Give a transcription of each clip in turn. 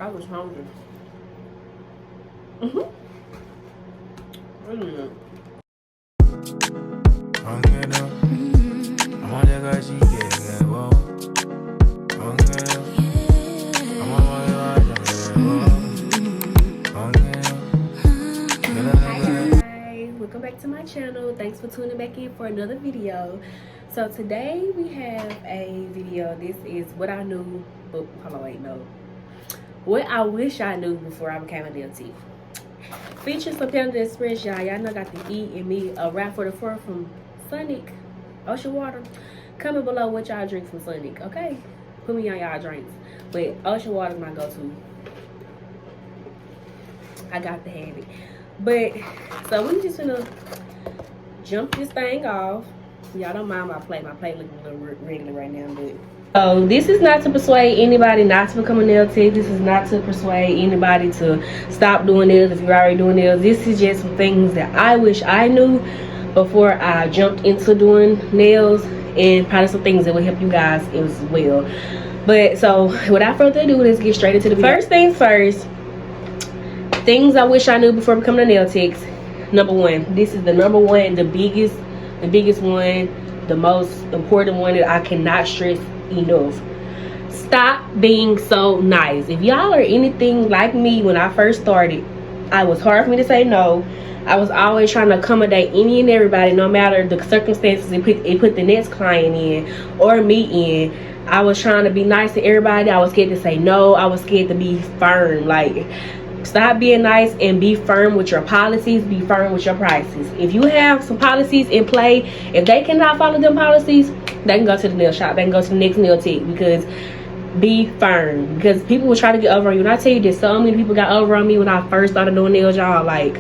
I was hungry. Wait a minute. Hi, welcome back to my channel. Thanks for tuning back in for another video. So today we have a video. This is what I knew, but hold on, wait, no. What I wish I knew before I became a DLT. Featuring some Panda Express, y'all. Y'all know I got the E and me a wrap for the four from Sonic Ocean Water. Comment below what y'all drink from Sonic, okay? Put me on y'all drinks. But Ocean Water is my go-to. I got to have it. But so we just gonna jump this thing off. Y'all don't mind my plate. My plate looking a little regular right now, but so this is not to persuade anybody not to become a nail tech. This is not to persuade anybody to stop doing nails if you're already doing nails. This is just some things that I wish I knew before I jumped into doing nails, and probably some things that will help you guys as well. But so without further ado, let's get straight into the video. First things first, things I wish I knew before becoming a nail tech. Number one, this is the number one, the biggest one, the most important one that I cannot stress enough. Stop being so nice. If y'all are anything like me, when I first started, I was hard for me to say no. I was always trying to accommodate any and everybody, no matter the circumstances it put the next client in or me in. I was trying to be nice to everybody. I was scared to say no. I was scared to be firm. Like, stop being nice and be firm with your policies. Be firm with your prices. If you have some policies in play, if they cannot follow them policies, they can go to the nail shop. They can go to the next nail tech, because be firm. Because people will try to get over on you. And I tell you that so many people got over on me when I first started doing nails, y'all. Like,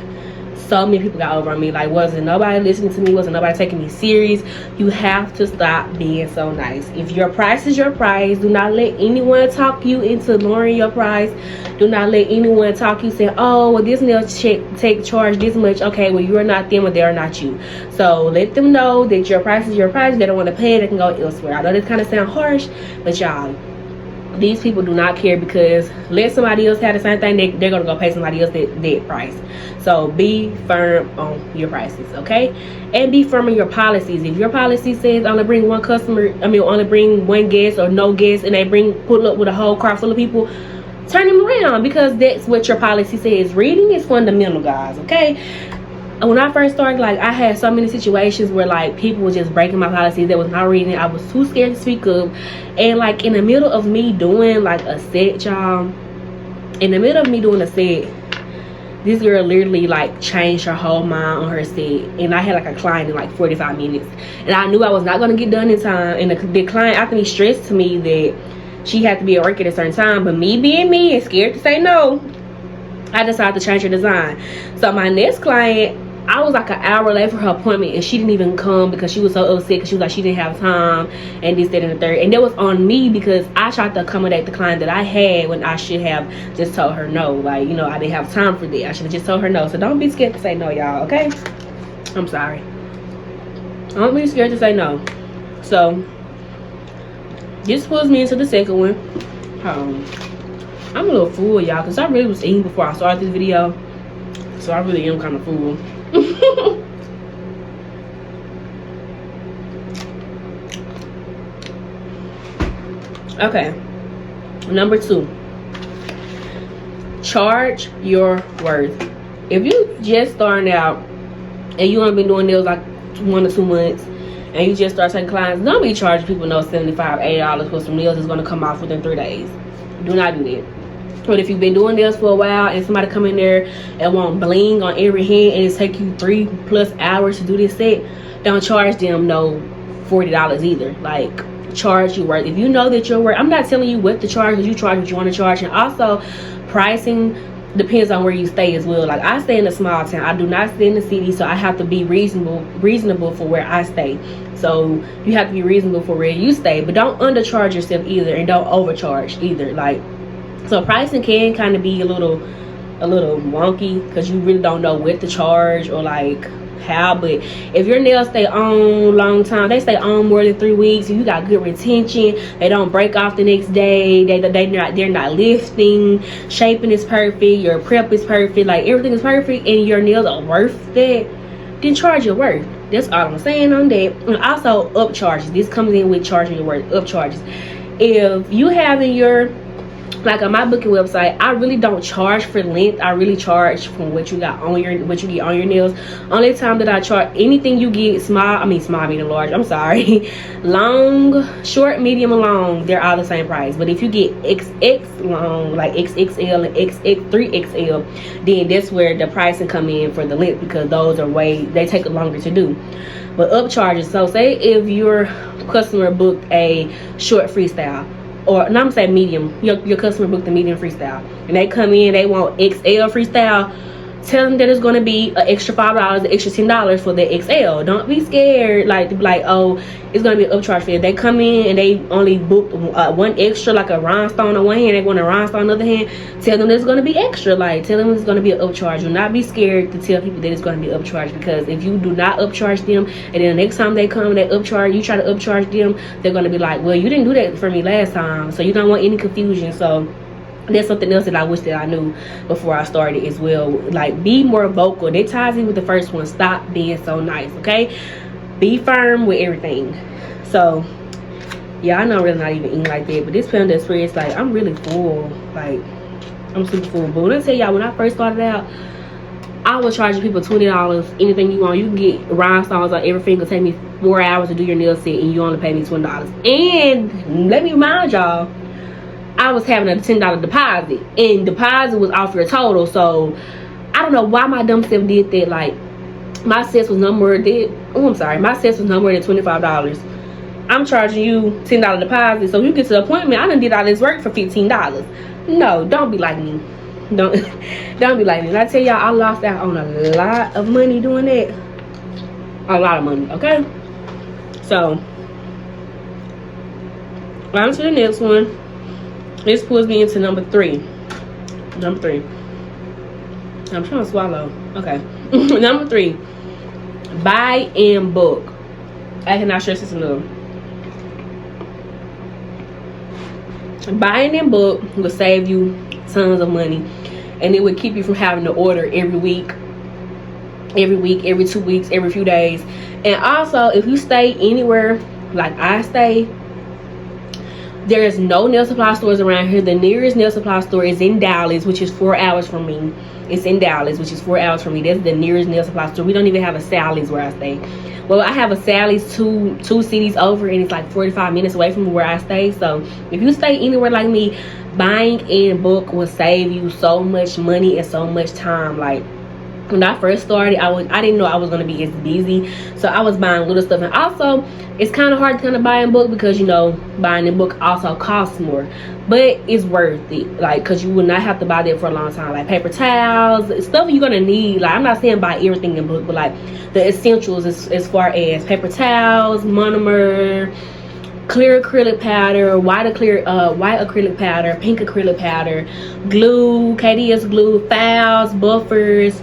so many people got over on me. Like, wasn't nobody listening to me, wasn't nobody taking me serious. You have to stop being so nice. If your price is your price, do not let anyone talk you into lowering your price. Do not let anyone talk you saying, oh, well, this nail take charge this much. Okay, well, you're not them or they're not you. So let them know that your price is your price. If they don't want to pay, they can go elsewhere. I know this kind of sound harsh, but y'all, these people do not care, because let somebody else have the same thing, they're gonna go pay somebody else that price. So be firm on your prices, okay? And be firm on your policies. If your policy says only bring one customer, only bring one guest or no guest, and they pull up with a whole car full of people, turn them around, because that's what your policy says. Reading is fundamental, guys, okay? When I first started, like, I had so many situations where, like, people were just breaking my policies. That was not reading it. I was too scared to speak up. And, like, in the middle of me doing, like, a set, y'all, in the middle of me doing a set, this girl literally, like, changed her whole mind on her set. And I had, like, a client in, like, 45 minutes. And I knew I was not going to get done in time. And the client, after me, stressed to me that she had to be at work at a certain time. But me being me and scared to say no, I decided to change her design. So my next client, I was like an hour late for her appointment, and she didn't even come because she was so upset, because she was like, she didn't have time and this, that, and the third. And that was on me, because I tried to accommodate the client that I had when I should have just told her no. Like, you know, I didn't have time for that. I should have just told her no. So don't be scared to say no, y'all, okay? I'm sorry. Don't be scared to say no. So this pulls me into the second one. I'm a little full, y'all, because I really was eating before I started this video. So I really am kind of full. Okay, number 2, charge your worth. If you just starting out and you haven't been doing nails like 1 or 2 months, and you just start taking clients, don't be charging people no $75, $80 for some nails that's going to come off within 3 days. Do not do that. But if you've been doing nails for a while and somebody come in there and want bling on every hand, and it take you 3+ hours to do this set, don't charge them no $40 either. Like, charge your worth. If you know that you're worth, I'm not telling you what to charge, because you charge what you want to charge. And also, pricing depends on where you stay as well. Like, I stay in a small town. I do not stay in the city, so I have to be reasonable for where I stay. So you have to be reasonable for where you stay, but don't undercharge yourself either, and don't overcharge either. Like, so pricing can kind of be a little wonky, because you really don't know what to charge, or like how, but if your nails stay on long time, they stay on more than 3 weeks, you got good retention, they don't break off the next day, they're not lifting, shaping is perfect, your prep is perfect, like everything is perfect, and your nails are worth that, then charge your worth. That's all I'm saying on that. And also up charges. This comes in with charging your worth, up charges. If you have in your, like on my booking website, I really don't charge for length. I really charge from what you got on your, what you get on your nails. Only time that I charge, anything you get small, medium, large, I'm sorry, long, short, medium, and long, they're all the same price. But if you get XX long, like XXL and XX 3XL, then that's where the pricing come in for the length, because those are they take longer to do. But up charges, so say if your customer booked a short freestyle, or no, I'm saying medium, your customer booked the medium freestyle, and they come in, they want XL freestyle, tell them that it's going to be an extra $5, an extra $10 for the XL. Don't be scared like to be like, oh, it's going to be an upcharge for it. They come in and they only booked one extra, like a rhinestone on one hand, they want a rhinestone on the other hand, tell them it's going to be extra, like tell them it's going to be an upcharge. Do not be scared to tell people that it's going to be an upcharge, because if you do not upcharge them, and then the next time they come, they upcharge, you try to upcharge them, they're going to be like, well, you didn't do that for me last time, so you don't want any confusion. So that's something else that I wish that I knew before I started as well. Like, be more vocal. That ties in with the first one. Stop being so nice, okay? Be firm with everything. So, yeah, I know I'm really not even eating like that, but this Panda Express, like, I'm really full. Like, I'm super full. But when I tell y'all, when I first started out, I was charging people $20. Anything you want. You can get rhinestones on every finger. Take me 4 hours to do your nail set, and you only pay me $20. And let me remind y'all, I was having a $10 deposit, and deposit was off your total. So I don't know why my dumb self did that. Like, my sets was no more than, my sets was no more than $25. I'm charging you $10 deposit, so you get to the appointment, I done did all this work for $15. No, don't be like me. Don't be like me. And I tell y'all, I lost out on a lot of money doing that. A lot of money, okay? So on to the next one. This pulls me into number three. I'm trying to swallow. Okay. Number 3. Buy and book. I cannot stress this enough. Buying in book will save you tons of money, and it would keep you from having to order every week, every 2 weeks, every few days. And also, if you stay anywhere like I stay, there is no nail supply stores around here. The nearest nail supply store is in Dallas, which is 4 hours from me. It's in Dallas, which is 4 hours from me. That's the nearest nail supply store. We don't even have a Sally's where I stay. Well, I have a Sally's two cities over, and it's like 45 minutes away from where I stay. So if you stay anywhere like me, buying in bulk will save you so much money and so much time. Like, when I first started, I didn't know I was going to be as busy, so I was buying little stuff. And also, it's kind of hard to kind of buy in bulk, because, you know, buying in bulk also costs more, but it's worth it, like, because you will not have to buy that for a long time. Like paper towels, stuff you're going to need. Like, I'm not saying buy everything in bulk, but like the essentials as far as paper towels, monomer, clear acrylic powder, white acrylic powder, pink acrylic powder, glue, KDS glue, files, buffers,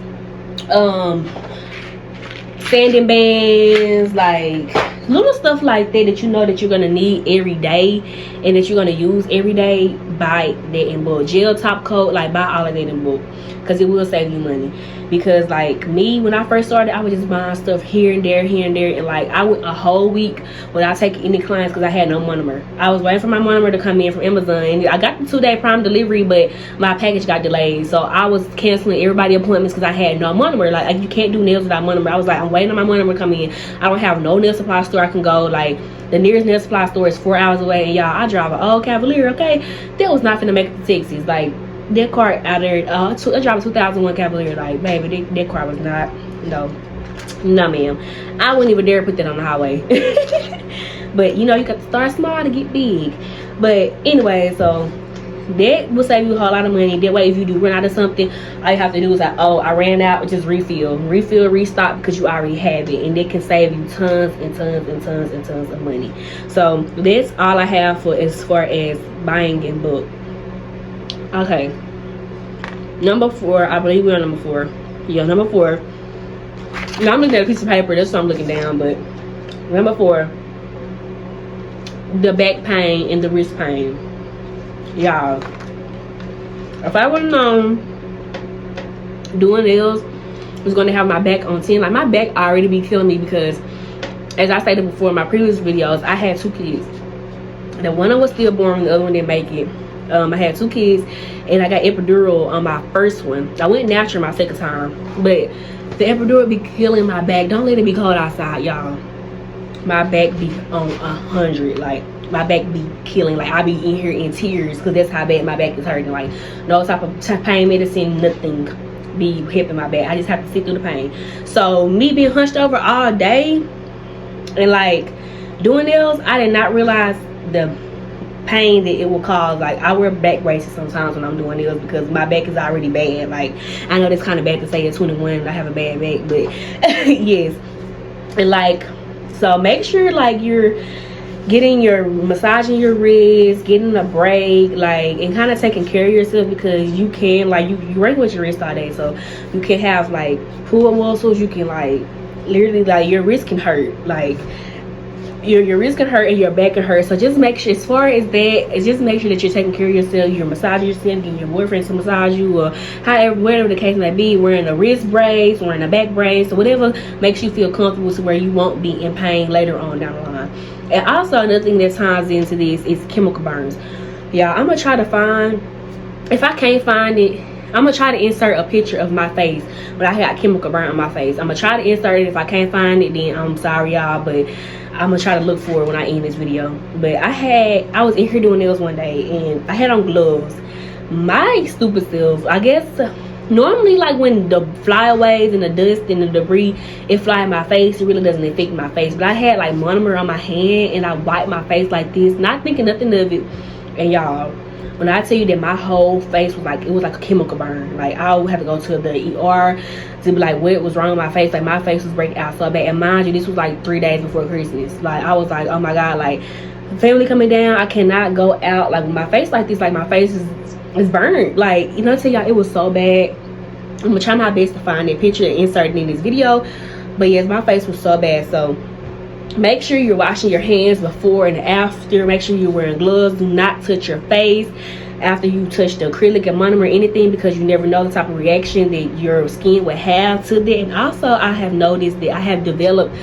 sanding bands, like little stuff like that you know that you're gonna need every day and that you're gonna use every day. Buy that in bulk. Gel top coat, like buy all of that in bulk, because it will save you money. Because like me, when I first started, I was just buying stuff here and there, and like I went a whole week without taking any clients because I had no monomer. I was waiting for my monomer to come in from Amazon, and I got the 2-day prime delivery, but my package got delayed, so I was canceling everybody's appointments because I had no monomer. Like you can't do nails without monomer. I was like, I'm waiting on my monomer to come in. I don't have no nail supply store I can go. Like, the nearest nail supply store is 4 hours away, and y'all, I drive an old Cavalier, okay? That was not finna make it to Texas. Like, that car out there, I drive a 2001 Cavalier. Like, baby, that car was not, no ma'am. I wouldn't even dare put that on the highway. But, you know, you got to start small to get big. But anyway, so that will save you a whole lot of money. That way, if you do run out of something, all you have to do is like, oh, I ran out, just refill, restock, because you already have it, and it can save you tons and tons and tons and tons of money. So that's all I have for as far as buying in bulk. Okay, number 4, I believe we're on number 4. Yeah, number 4. Now I'm looking at a piece of paper. That's what I'm looking down. But number 4, the back pain and the wrist pain. Y'all, if I would have known doing nails was going to have my back on 10, like my back already be killing me because, as I stated before in my previous videos, I had 2 kids. The one was stillborn, the other one didn't make it. I had 2 kids, and I got epidural on my first one. I went natural my second time, but the epidural be killing my back. Don't let it be cold outside, y'all. My back be on 100. Like, my back be killing. Like, I be in here in tears because that's how bad my back is hurting. Like, no type of pain medicine, nothing be helping my back. I just have to sit through the pain. So me being hunched over all day and like doing nails, I did not realize the pain that it will cause. Like, I wear back braces sometimes when I'm doing nails because my back is already bad. Like, I know that's kind of bad to say at 21 and I have a bad back, but yes. And like, so make sure like you're massaging your wrist, getting a break, like, and kind of taking care of yourself, because you can, like, you work with your wrist all day, so you can have like pull muscles. You can like literally, like, your wrist can hurt, like your wrist can hurt and your back can hurt. So just make sure, as far as that, just make sure that you're taking care of yourself. You're massaging yourself, getting your boyfriend to massage you, or however, whatever the case may be, wearing a wrist brace, wearing a back brace, or whatever makes you feel comfortable to where you won't be in pain later on down the line. And also another thing that ties into this is chemical burns. Yeah, I'm gonna try to find, if I can't find it, I'm gonna try to insert a picture of my face when I got chemical burn on my face. I'm gonna try to insert it. If I can't find it, then I'm sorry, y'all, but I'm gonna try to look for it when I end this video. But I was in here doing nails one day and I had on gloves. My stupid self, I guess, normally, like, when the flyaways and the dust and the debris, it fly in my face, it really doesn't affect my face. But I had like monomer on my hand and I wiped my face like this, not thinking nothing of it. And y'all, when I tell you that my whole face was like, it was like a chemical burn. Like, I would have to go to the ER to be like, what was wrong with my face? Like, my face was breaking out so bad. And mind you, this was like 3 days before Christmas. Like, I was like, oh my God, like, family coming down, I cannot go out like with my face like this. Like, my face is burned. Like, you know, I tell y'all, it was so bad. I'm gonna try my best to find that picture and insert it in this video. But yes, my face was so bad. So make sure you're washing your hands before and after. Make sure you're wearing gloves. Do not touch your face after you touch the acrylic and monomer or anything, because you never know the type of reaction that your skin would have to that. And also, I have noticed that I have developed,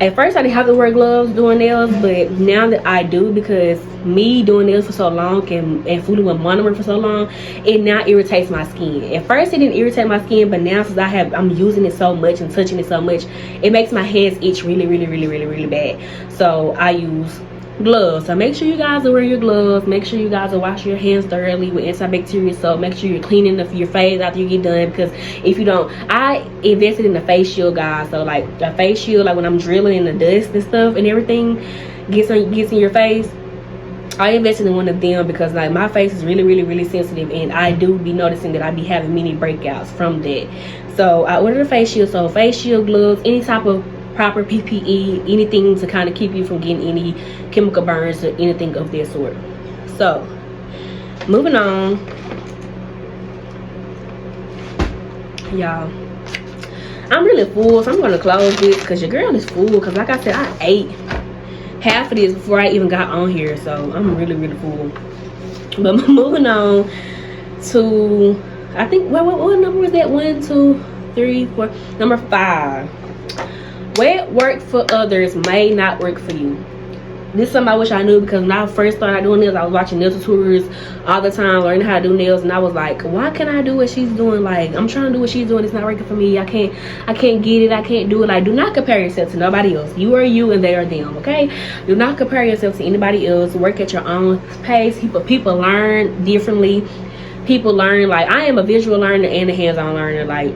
at first I didn't have to wear gloves doing nails, but now that I do, because me doing nails for so long and fooling with monomer for so long, it now irritates my skin. At first it didn't irritate my skin, but now since I'm using it so much and touching it so much, it makes my hands itch really bad. So I use gloves. So make sure you guys are wearing your gloves. Make sure you guys are washing your hands thoroughly with antibacterial soap. Make sure you're cleaning your face after you get done, because if you don't, I invested in a face shield, guys. So like a face shield, like when I'm drilling in the dust and stuff and everything gets in your face, I invested in one of them because like my face is really sensitive, and I do be noticing that I be having many breakouts from that. So I ordered a face shield. So face shield, gloves, any type of proper PPE, anything to kind of keep you from getting any chemical burns or anything of that sort. So moving on, y'all, I'm really full, so I'm going to close this because your girl is full, because like I said, I ate half of this before I even got on here, so I'm really full. But moving on to, I think, what number was that? 1, 2, 3, 4, number 5. What worked for others may not work for you. This is something I wish I knew, because when I first started doing nails, I was watching nail tutorials all the time, learning how to do nails, and I was like, why can't I do what she's doing? Like, I'm trying to do what she's doing, it's not working for me. I can't get it, I can't do it. Like, do not compare yourself to nobody else. You are you and they are them, okay? Do not compare yourself to anybody else. Work at your own pace. People learn differently. People learn, like, I am a visual learner and a hands-on learner. Like,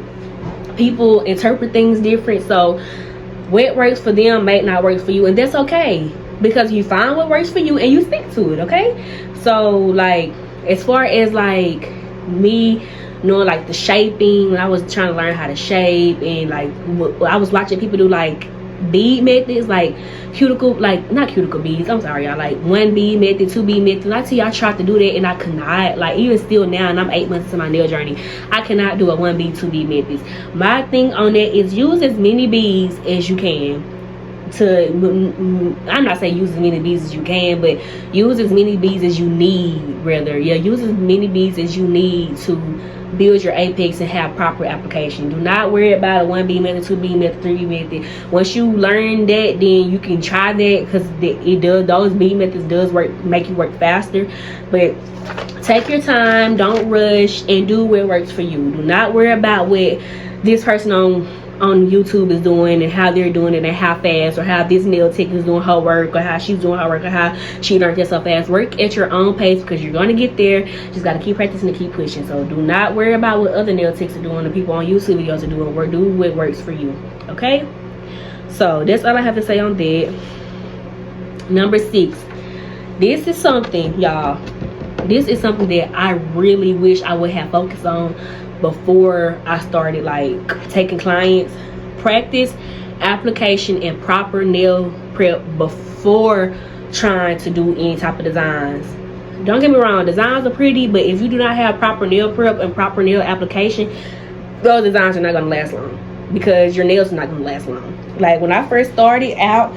people interpret things different, so what works for them may not work for you, and that's okay, because you find what works for you and you stick to it, okay? So like, as far as like me knowing like the shaping, when I was trying to learn how to shape, and like I was watching people do like bead methods, like cuticle, like not cuticle beads, I'm sorry y'all, like 1 bead method, 2 bead method. I tell you, I tried to do that and I could not. Like even still now, and I'm 8 months into my nail journey, I cannot do a 1 bead, 2 bead methods. My thing on that is use as many beads as you can. I'm not saying use as many beads as you can, but use as many beads as you need, rather. Yeah, use as many beads as you need to build your apex and have proper application. Do not worry about a 1 bead method, 2 bead method, 3 bead method. Once you learn that, then you can try that, because it does, those bead methods does work, make you work faster. But take your time, don't rush, and do what works for you. Do not worry about what this person on YouTube is doing and how they're doing it and how fast, or how this nail tech is doing her work, or how she's doing her work, or how she learned that so fast. Work at your own pace, because you're going to get there. Just got to keep practicing and keep pushing. So do not worry about what other nail techs are doing, the people on YouTube videos are doing. Do what works for you. Okay, so that's all I have to say on that. Number 6, this is something, y'all, this is something that I really wish I would have focused on before I started like taking clients. Practice application and proper nail prep before trying to do any type of designs. Don't get me wrong, designs are pretty, but if you do not have proper nail prep and proper nail application, those designs are not going to last long, because your nails are not going to last long. Like when I first started out,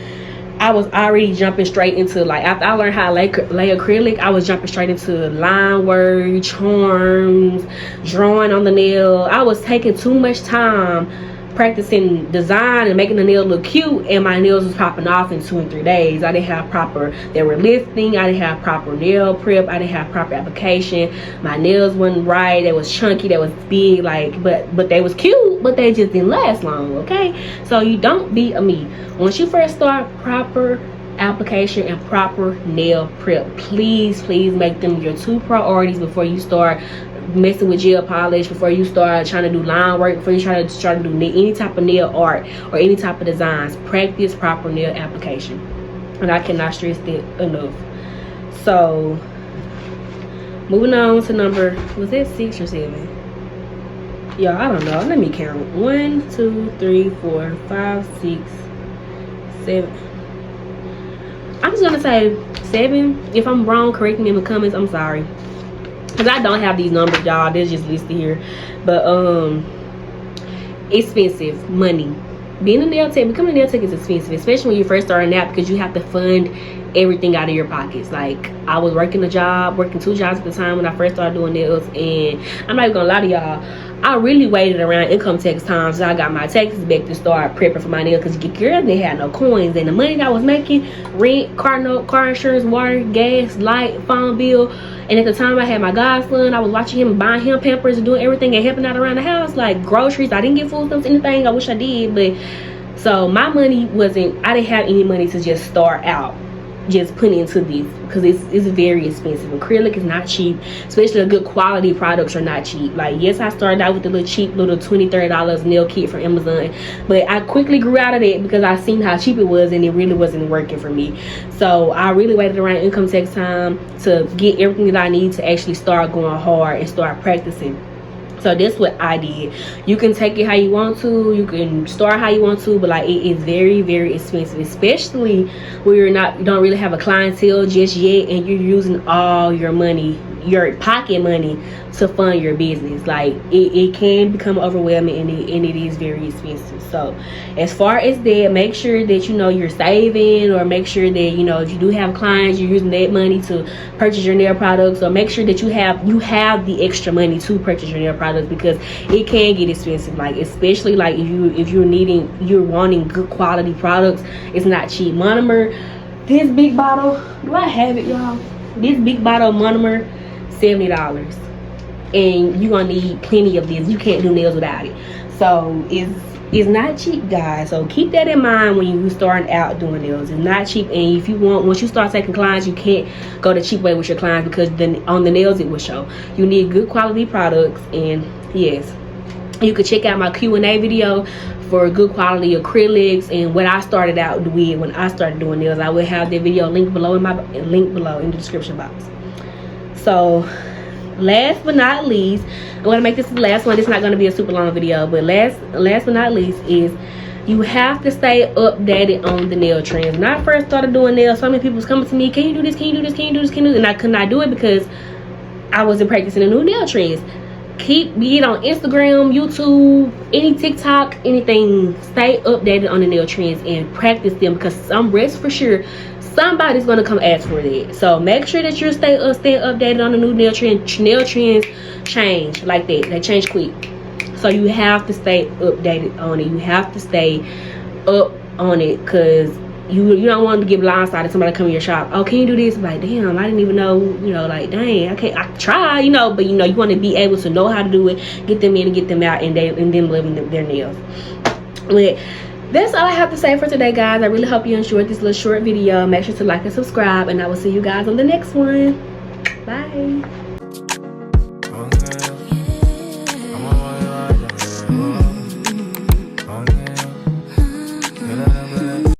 I was already jumping straight into, like, after I learned how to lay acrylic, I was jumping straight into line work, charms, drawing on the nail. I was taking too much time practicing design and making the nail look cute, and my nails was popping off in 2 and 3 days. I didn't have proper, they were lifting, I didn't have proper nail prep, I didn't have proper application. My nails wasn't right, they was chunky, they was big, like, but they was cute, but they just didn't last long. Okay, so you don't be a me. Once you first start, proper application and proper nail prep. Please make them your 2 priorities before you start messing with gel polish, before you start trying to do line work, before you try to do any type of nail art or any type of designs. Practice proper nail application, and I cannot stress that enough. So moving on to number, was that 6 or 7? Y'all, I don't know, let me count. 1, 2, 3, 4, 5, 6, 7. I'm just gonna say 7. If I'm wrong, correct me in the comments. I'm sorry, because I don't have these numbers, y'all. They're just listed here. But expensive money. Being a nail tech, becoming a nail tech is expensive, especially when you're first starting out, because you have to fund everything out of your pockets. Like, I was working 2 jobs at the time when I first started doing nails, and I'm not even gonna lie to y'all, I really waited around income tax time so I got my taxes back to start prepping for my nails, because girl, they had no coins, and the money that I was making, rent, car note, car insurance, water, gas, light, phone bill, and at the time I had my godson, I was watching him, buying him Pampers and doing everything and helping out around the house, like groceries. I didn't get food stamps, anything. I wish I did, but so my money wasn't, I didn't have any money to just start out just putting into this, because it's very expensive. Acrylic is not cheap, especially the good quality products are not cheap. Like, yes, I started out with the little cheap little $20-30 nail kit from Amazon, but I quickly grew out of that because I seen how cheap it was and it really wasn't working for me. So I really waited around income tax time to get everything that I need to actually start going hard and start practicing. So that's what I did. You can take it how you want to, you can start how you want to, but like, it is very expensive, especially when you don't really have a clientele just yet, and you're using all your money, your pocket money, to fund your business. Like, it can become overwhelming, and it is very expensive. So as far as that, make sure that you're saving, or make sure that if you do have clients, you're using that money to purchase your nail products, or make sure that you have the extra money to purchase your nail products, because it can get expensive. Like, especially like if you're wanting good quality products, it's not cheap. Monomer, this big bottle, do I have it, y'all? This big bottle of monomer, $70, and you're gonna need plenty of this. You can't do nails without it. So it's not cheap, guys. So keep that in mind when you starting out doing nails. It's not cheap, and if you want, once you start taking clients, you can't go the cheap way with your clients, because then on the nails it will show. You need good quality products. And yes, you can check out my Q&A video for good quality acrylics and what I started out with when I started doing nails. I will have the video linked below in the description box. So last but not least, I'm going to make this the last one. It's not going to be a super long video, but last but not least is You have to stay updated on the nail trends. When I first started doing nails, so many people was coming to me, can you do this, can you do this, can you do this, can you do this? And I could not do it because I wasn't practicing the new nail trends. Be it on Instagram, YouTube, any TikTok, anything, stay updated on the nail trends and practice them, because I'm rest for sure somebody's gonna come ask for that. So make sure that you're staying updated on the new nail trends. Nail trends change like that. They change quick. So you have to stay updated on it. You have to stay up on it, because you don't want to get blindsided. Somebody come in your shop, oh, can you do this? Like, damn, I didn't even know, like, dang, I try, but you want to be able to know how to do it, get them in and get them out, and them living their nails. But that's all I have to say for today, guys. I really hope you enjoyed this little short video. Make sure to like and subscribe, and I will see you guys on the next one. Bye.